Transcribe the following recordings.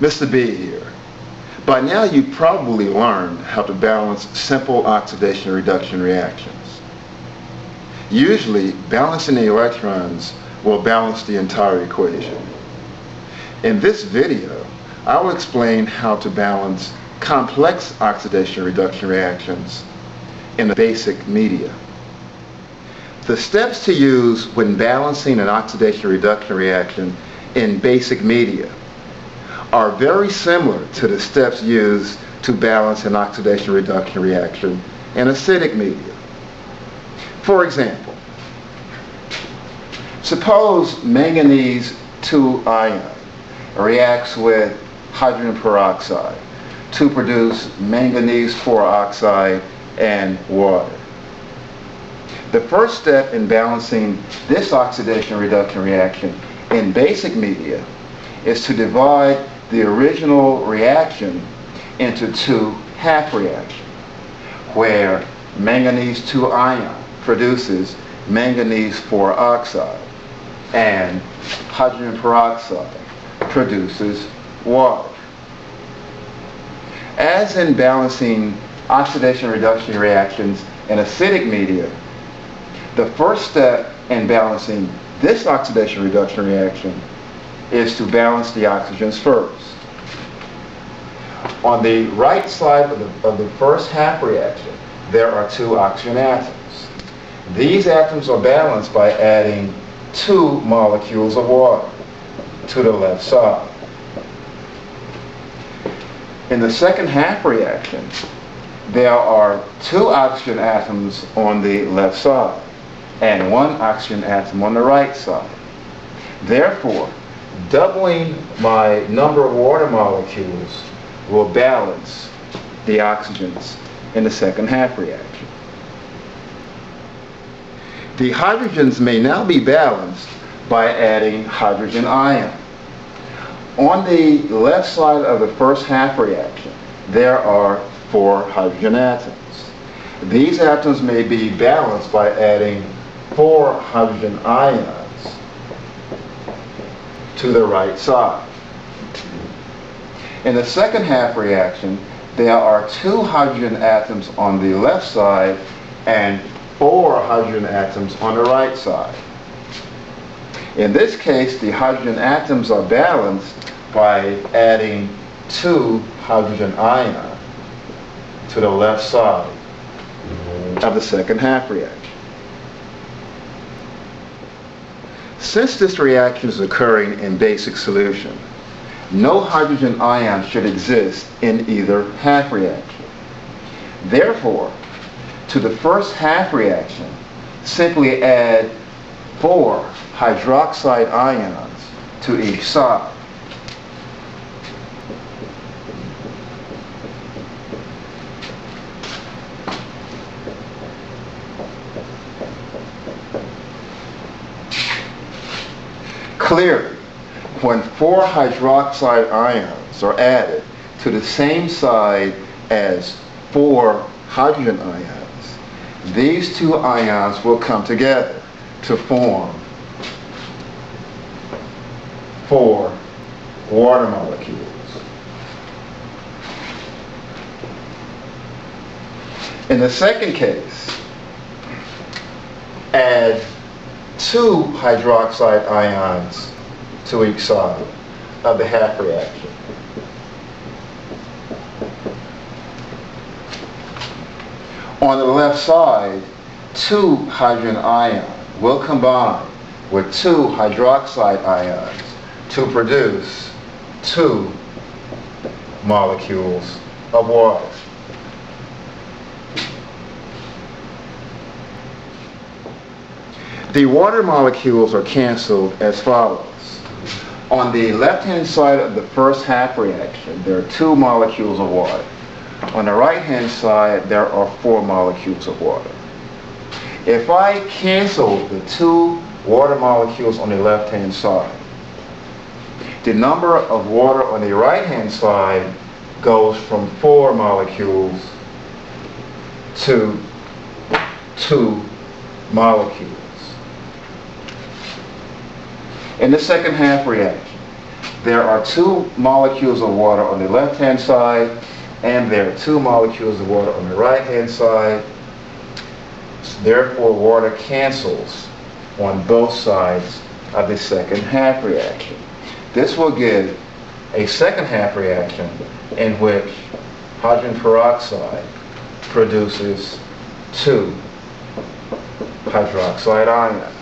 Mr. B here. By now you've probably learned how to balance simple oxidation reduction reactions. Usually balancing the electrons will balance the entire equation. In this video I will explain how to balance complex oxidation reduction reactions in a basic media. The steps to use when balancing an oxidation reduction reaction in basic media are very similar to the steps used to balance an oxidation reduction reaction in acidic media. For example, suppose manganese 2 ion reacts with hydrogen peroxide to produce manganese 4 oxide and water. The first step in balancing this oxidation reduction reaction in basic media is to divide the original reaction into two half reactions, where manganese 2 ion produces manganese 4 oxide and hydrogen peroxide produces water. As in balancing oxidation reduction reactions in acidic media, the first step in balancing this oxidation reduction reaction is to balance the oxygens first. On the right side of the first half reaction, there are 2 oxygen atoms. These atoms are balanced by adding 2 molecules of water to the left side. In the second half reaction, there are 2 oxygen atoms on the left side and 1 oxygen atom on the right side. Therefore, doubling my number of water molecules will balance the oxygens in the second half reaction. The hydrogens may now be balanced by adding hydrogen ion. On the left side of the first half reaction, there are 4 hydrogen atoms. These atoms may be balanced by adding 4 hydrogen ions to the right side. In the second half reaction, there are 2 hydrogen atoms on the left side and 4 hydrogen atoms on the right side. In this case, the hydrogen atoms are balanced by adding 2 hydrogen ions to the left side of the second half reaction. Since this reaction is occurring in basic solution, no hydrogen ion should exist in either half reaction. Therefore, to the first half reaction, simply add 4 hydroxide ions to each side. Clearly, when 4 hydroxide ions are added to the same side as 4 hydrogen ions, these 2 ions will come together to form 4 water molecules. In the second case, add 2 hydroxide ions to each side of the half reaction. On the left side, 2 hydrogen ions will combine with 2 hydroxide ions to produce 2 molecules of water. The water molecules are canceled as follows. On the left-hand side of the first half reaction, there are 2 molecules of water. On the right-hand side, there are 4 molecules of water. If I cancel the 2 water molecules on the left-hand side, the number of water on the right-hand side goes from 4 molecules to 2 molecules. In the second half reaction, there are 2 molecules of water on the left-hand side, and there are 2 molecules of water on the right-hand side. Therefore, water cancels on both sides of the second half reaction. This will give a second half reaction in which hydrogen peroxide produces 2 hydroxide ions.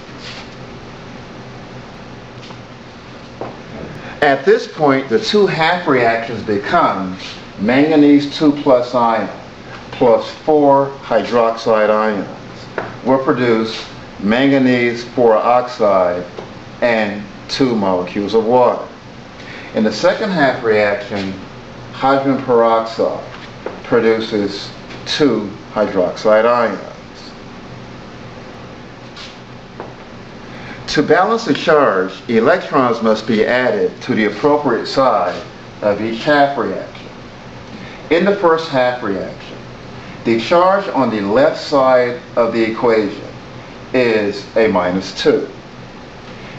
At this point, the 2 half reactions become manganese 2 plus ion plus 4 hydroxide ions will produce manganese 4 oxide and 2 molecules of water. In the second half reaction, hydrogen peroxide produces 2 hydroxide ions. To balance the charge, electrons must be added to the appropriate side of each half reaction. In the first half reaction, the charge on the left side of the equation is a -2.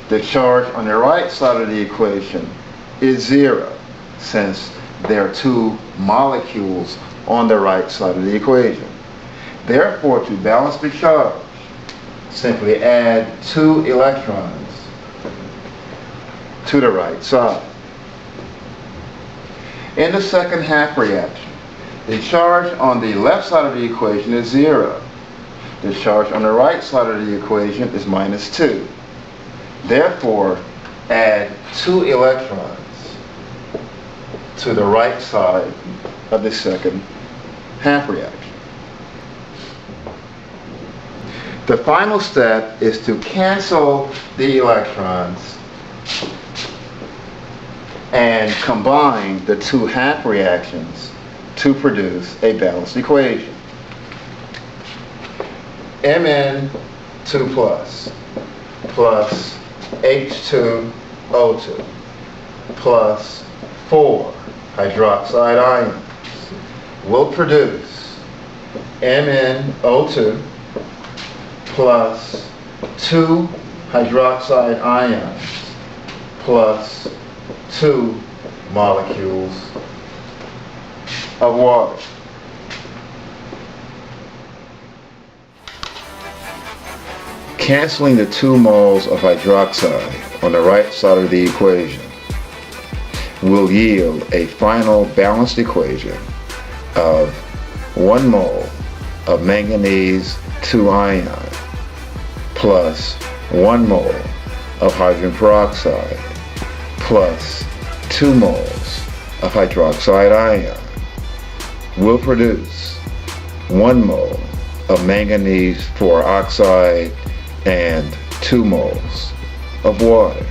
The charge on the right side of the equation is 0, since there are 2 molecules on the right side of the equation. Therefore, to balance the charge, simply add 2 electrons to the right side. In the second half reaction, the charge on the left side of the equation is 0. The charge on the right side of the equation is -2. Therefore, add 2 electrons to the right side of the second half reaction. The final step is to cancel the electrons and combine the 2 half reactions to produce a balanced equation. Mn2 plus H2O2 plus 4 hydroxide ions will produce MnO2 plus 2 hydroxide ions plus 2 molecules of water. Canceling the 2 moles of hydroxide on the right side of the equation will yield a final balanced equation of 1 mole of manganese 2 ion plus 1 mole of hydrogen peroxide plus 2 moles of hydroxide ion will produce 1 mole of manganese 4 oxide and 2 moles of water.